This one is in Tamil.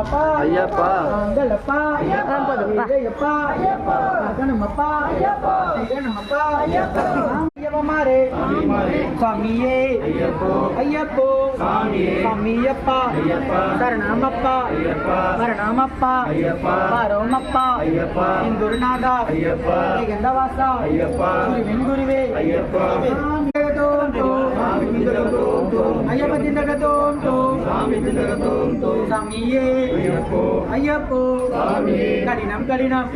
ஐயப்பா ஐயப்பா அங்கலப்பா ஐயப்பா கணமப்பா கணமப்பா ஐயப்பமாரே சாமியே ஐயப்போ சாமியப்பா சரணமப்பா மரணமப்பா பாரோமப்பா இந்துருநாதா கந்தவாசா குருவே ஐயப்ப சாமியே ஐயப்போ கடினம்